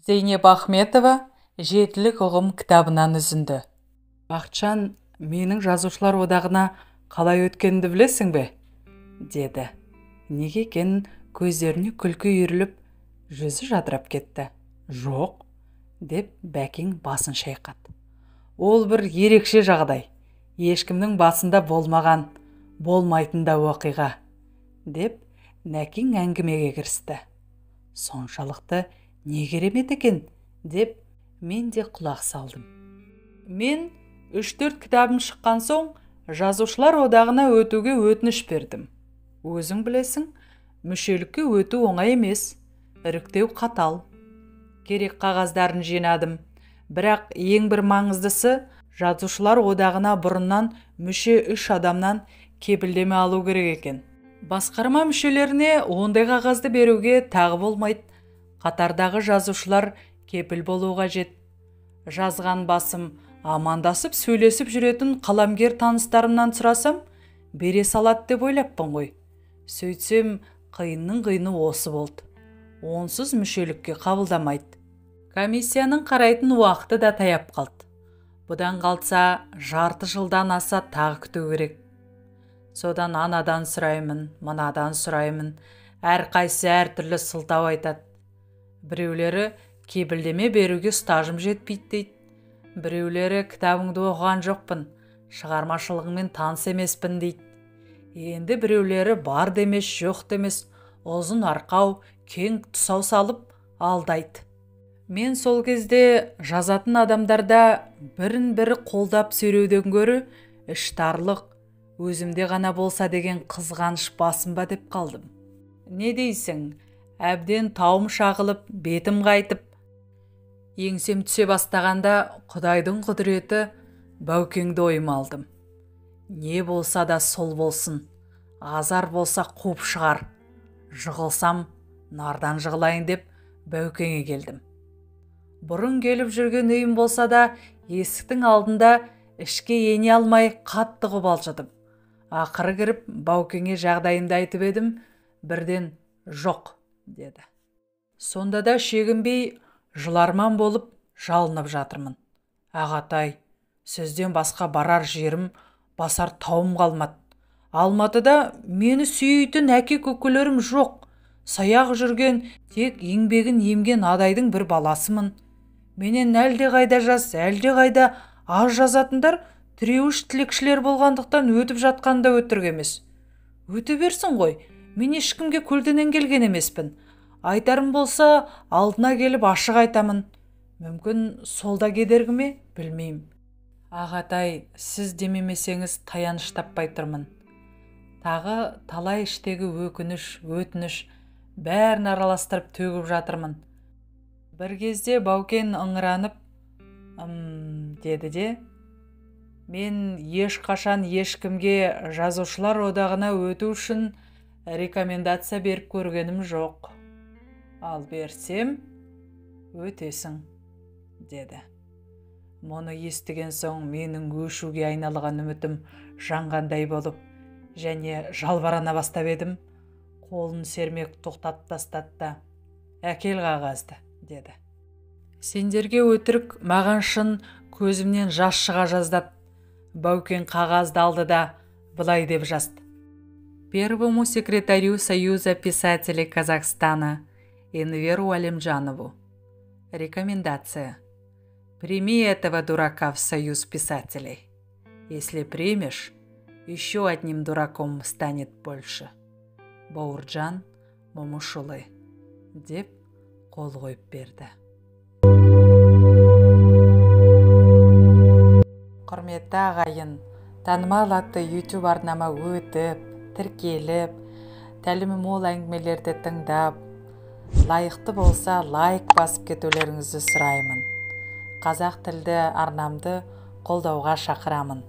Зейнеп Ахметова «Жетілік ұғым» кітабынан үзінді. Бақытжан, менің жазушылар одағына қалай өткенді білесің бе? Деді. Неге екенін көздеріне күлкі үйіріліп, жүзі жадырап кетті. Жоқ, деп Бәкең басын шайқады. Ол бір ерекше жағдай. Ешкімнің басында болмаған, болмайтын да оқиға, деп Нәкең әңгімеге кірісті. Соншалықты не керемет екен, деп мен де құлақ салдым. Мен 3-4 кітабым шыққан соң жазушылар одағына өтуге өтініш бердім. Өзің білесің, мүшелікке өту оңай емес, іріктеу қатал. Керек қағаздарын жинадым, бірақ ең бір маңыздысы, жазушылар одағына бұрыннан мүше 3 адамнан кепілдеме алу керек екен. Басқарма мүшелеріне ондай қағазды беруге тағы болмайды. Қатардағы жазушылар кепіл болу қажет. Жазған басым амандасып сөйлесіп жүретін қаламгер таныстарымнан сұрасам, бере салады деп ойлаппын ғой. Сөйтсем, қиынның қиыны осы болды. Онсыз мүшелікке қабылдамайды. Комиссияның қарайтын уақыты да таяп қалды. Бұдан қалса, жарты жылдан аса тағы күту керек. Содан анадан сұраймын, мынадан сұраймын. Әрқайсысы әртүрлі сылтау айтады. Біреулері кепілдеме беруге стажым жетпейді дейді. Біреулері кітабыңды оқыған жоқпын, шығармашылығыңмен таныс емеспін дейді. Енді біреулері бар демес, жоқ демес, ұзын арқау, кең тұсау салып алдайды. Мен сол кезде жазатын адамдарда бірін-бірі қолдап сөйлеуден гөрі іштарлық, өзімде ғана болса деген қызғаныш басым ба деп қалдым. Не дейсің, әбден тауым шағылып, бетім қайтып, еңсем түсе бастағанда Құдайдың құдіреті Бәукеңді ойыма алдым. Не болса да сол болсын, азар болса қуып шығар, жығылсам нардан жығылайын деп Бәукеңе келдім. Бұрын келіп жүрген үйім болса да, есіктің алдында ішке ене алмай қатты қобалжыдым. Ақыры кіріп, Бәукеңе жағдайымды айтып едім, бірден жоқ, деді. Сонда да шегінбей, жыларман болып жалынып жатырмын. Ағатай, сізден басқа барар жерім, басар тауым қалмады. Алматыда мені сүйейтін әке көкелерім жоқ. Саяқ жүрген, тек еңбегін емген адайдың бір баласымын. Менен әлде қайда жас, әлде қайда аз жазатындар тіреуіш тілекшілер болғандықтан өтіп жатқанда өтірік емес. Өте берсін ғой, мен ешкімге көлденең келген емеспін. Айтарым болса, алдына келіп ашық айтамын. Мүмкін солда кедергі ме, білмеймін. Ағатай, сіз демемесеңіз таяныш таппай тұрмын. Тағы талай іштегі өкініш, өтініш, бәрін араластырып төгіп жатырмын. Бір кезде Бәукең ыңыранып, деді де, мен ешқашан ешкімге жазушылар одағына өту үшін рекомендация беріп көргенім жоқ. Ал берсем, өтесің, деді. Мұны естіген соң менің өшуге айналған үмітім жанғандай болып, және жалбарана бастап едім. Қолын сермек тоқтатып тастады. Әкел қағазды, деді. Сендерге өтірік, маған шын, көзімнен жас шыға жаздап. Бәукең қағазды алды да былай деп жазды. Первому секретарю Союза писателей Казахстана Энверу Алимжанову. Рекомендация. Прими этого дурака в Союз писателей. Если примешь, еще одним дураком станет больше. Бауыржан Момышұлы, деп қол қойып берді. Құрметті ағайын, танымал атты YouTube арнама өтіп, тіркеліп, тәлімі мол әңгімелерді тыңдап, лайықты болса лайк басып кетулеріңізді сұраймын. Қазақ тілді арнамды қолдауға шақырамын.